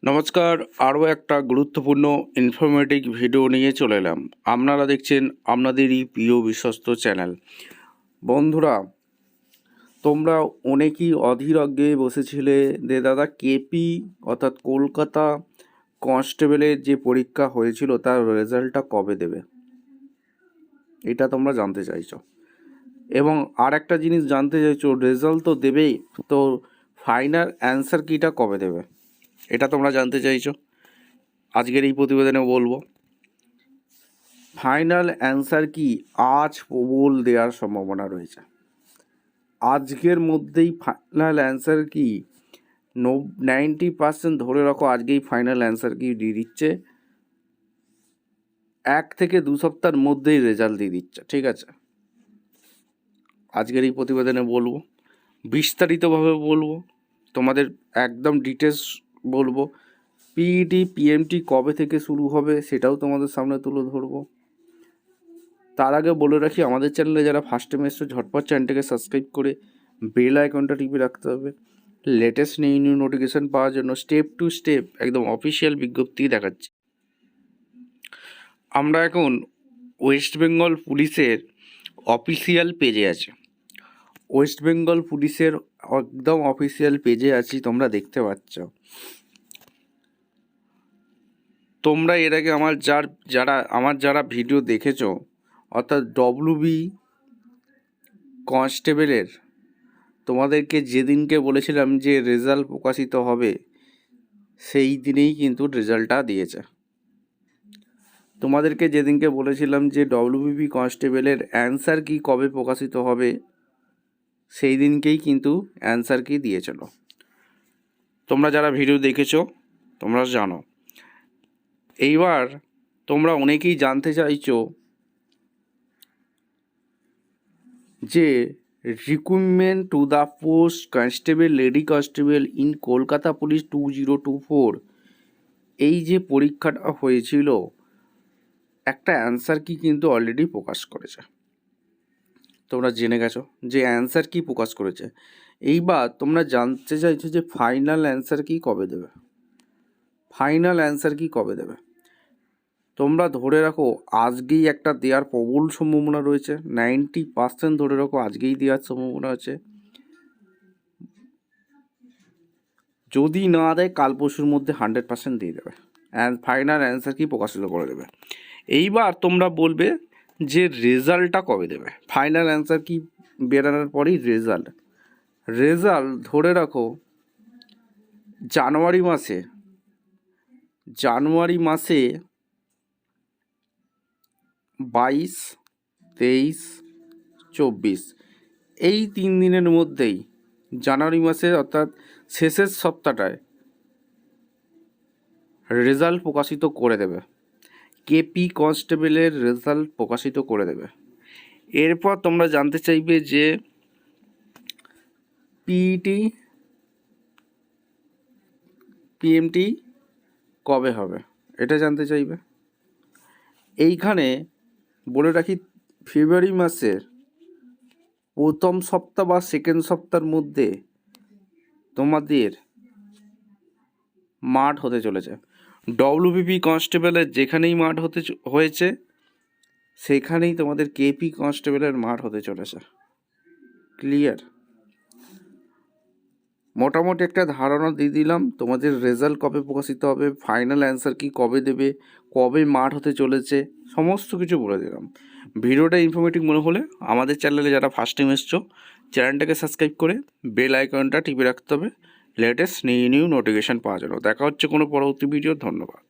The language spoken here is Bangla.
নমস্কার, আরও একটা গুরুত্বপূর্ণ ইনফরমেটিভ ভিডিও নিয়ে চলে এলাম। আপনারা দেখছেন আপনাদেরই প্রিয় বিশ্বস্ত চ্যানেল। বন্ধুরা, তোমরা অনেকেই অধীর আগ্রহে বসেছিলে যে দাদা কেপি অর্থাৎ কলকাতা কনস্টেবলের যে পরীক্ষা হয়েছিল তার রেজাল্টটা কবে দেবে, এটা তোমরা জানতে চাইছো। এবং আর একটা জিনিস জানতে চাইছো, রেজাল্ট তো দেবেই, তো ফাইনাল অ্যান্সার কিটা কবে দেবে এটা তোমরা জানতে চাইছো। আজকের এই প্রতিবেদনে বলবো ফাইনাল অ্যান্সার কি আজ প্রবল দেওয়ার সম্ভাবনা রয়েছে। আজকের মধ্যেই ফাইনাল অ্যান্সার কি 90% ধরে রাখো, আজকেই ফাইনাল অ্যান্সার কি দিয়ে দিচ্ছে। 1 থেকে 2 সপ্তাহের মধ্যেই রেজাল্ট দিয়ে দিচ্ছে, ঠিক আছে। আজকের এই প্রতিবেদনে বলবো, বিস্তারিতভাবে বলবো, তোমাদের একদম ডিটেলস বলবো। পিইটি পিএমটি কবে থেকে শুরু হবে সেটাও তোমাদের সামনে তুলে ধরবো। তার আগে বলে রাখি, আমাদের চ্যানেলে যারা ফার্স্ট টাইম এসছো ঝটপট চ্যানেলটাকে সাবস্ক্রাইব করে বেল আইকনটা টিপে রাখতে হবে লেটেস্ট নিউ নোটিফিকেশান পাওয়ার জন্য। স্টেপ টু স্টেপ একদম অফিসিয়াল বিজ্ঞপ্তি দেখাচ্ছি। আমরা এখন ওয়েস্ট বেঙ্গল পুলিশের অফিসিয়াল পেজে আছি। ওয়েস্ট বেঙ্গল পুলিশের একদম অফিসিয়াল পেজে আছি, তোমরা দেখতে পাচ্ছ। তোমরা এর আগে যারা ভিডিও দেখেছো, অর্থাৎ ডব্লিউবি কনস্টেবলের, তোমাদেরকে যেদিনকে বলেছিলাম যে রেজাল্ট প্রকাশিত হবে সেই দিনেই কিন্তু রেজাল্টটা দিয়েছে। তোমাদেরকে যেদিনকে বলেছিলাম যে ডব্লিউবি কনস্টেবলের অ্যান্সার কি কবে প্রকাশিত হবে সেই দিনকেই কিন্তু অ্যান্সার কি দিয়েছিল। তোমরা যারা ভিডিও দেখেছো তোমরা জানো। এইবার তোমরা অনেকেই জানতে চাইছো যে recruitment to the post constable lady constable in Kolkata police 2024, এই যে পরীক্ষাটা হয়েছিল একটা অ্যান্সার কি কিন্তু অলরেডি প্রকাশ করেছে। তোমরা জেনে গেছো যে অ্যান্সার কি প্রকাশ করেছে। এইবার তোমরা জানতে চাইছো যে ফাইনাল অ্যান্সার কি কবে দেবে। ফাইনাল অ্যান্সার কি কবে দেবে তোমরা ধরে রাখো আজকেই একটা দেওয়ার প্রবল সম্ভাবনা রয়েছে। 90% ধরে রাখো আজকেই দেওয়ার সম্ভাবনা আছে। যদি না দেয় কাল পরশুর মধ্যে 100% দিয়ে দেবে। ফাইনাল অ্যান্সার কি প্রকাশিত করে দেবে। এইবার তোমরা বলবে যে রেজাল্টটা কবে দেবে। ফাইনাল অ্যান্সার কি বেরানোর পরেই রেজাল্ট ধরে রাখো জানুয়ারি মাসে 22, 23, 24 এই 3 দিনের মধ্যেই, জানুয়ারি মাসে অর্থাৎ শেষের সপ্তাহটায় রেজাল্ট প্রকাশিত করে দেবে। কেপি কনস্টেবলের রেজাল্ট প্রকাশিত করে দেবে। এরপর তোমরা জানতে চাইবে যে পিইটি পিএমটি কবে হবে, এটা জানতে চাইবে। এইখানে বলে রাখি, ফেব্রুয়ারি মাসের প্রথম সপ্তাহ বা সেকেন্ড সপ্তাহের মধ্যে তোমাদের মাঠ হতে চলেছে। ডব্লিউবিপি কনস্টেবলের যেখানেই মাঠ হয়েছে সেখানেই তোমাদের কেপি কনস্টেবলের মাঠ হতে চলেছে। ক্লিয়ার? মোটামুটি একটা ধারণা দিয়ে দিলাম তোমাদের রেজাল্ট কবে প্রকাশিত হবে, ফাইনাল অ্যান্সার কি কবে দেবে, কবে মাঠ হতে চলেছে, সমস্ত কিছু বলে দিলাম। ভিডিওটা ইনফরমেটিভ মনে হলে আমাদের চ্যানেলে যারা ফার্স্ট টাইম এসছো চ্যানেলটাকে সাবস্ক্রাইব করে বেল আইকনটা টিপে রাখতে হবে লেটেস্ট নিউ নোটিফিকেশান পাওয়ার জন্য। দেখা হচ্ছে কোনো পরবর্তী ভিডিও। ধন্যবাদ।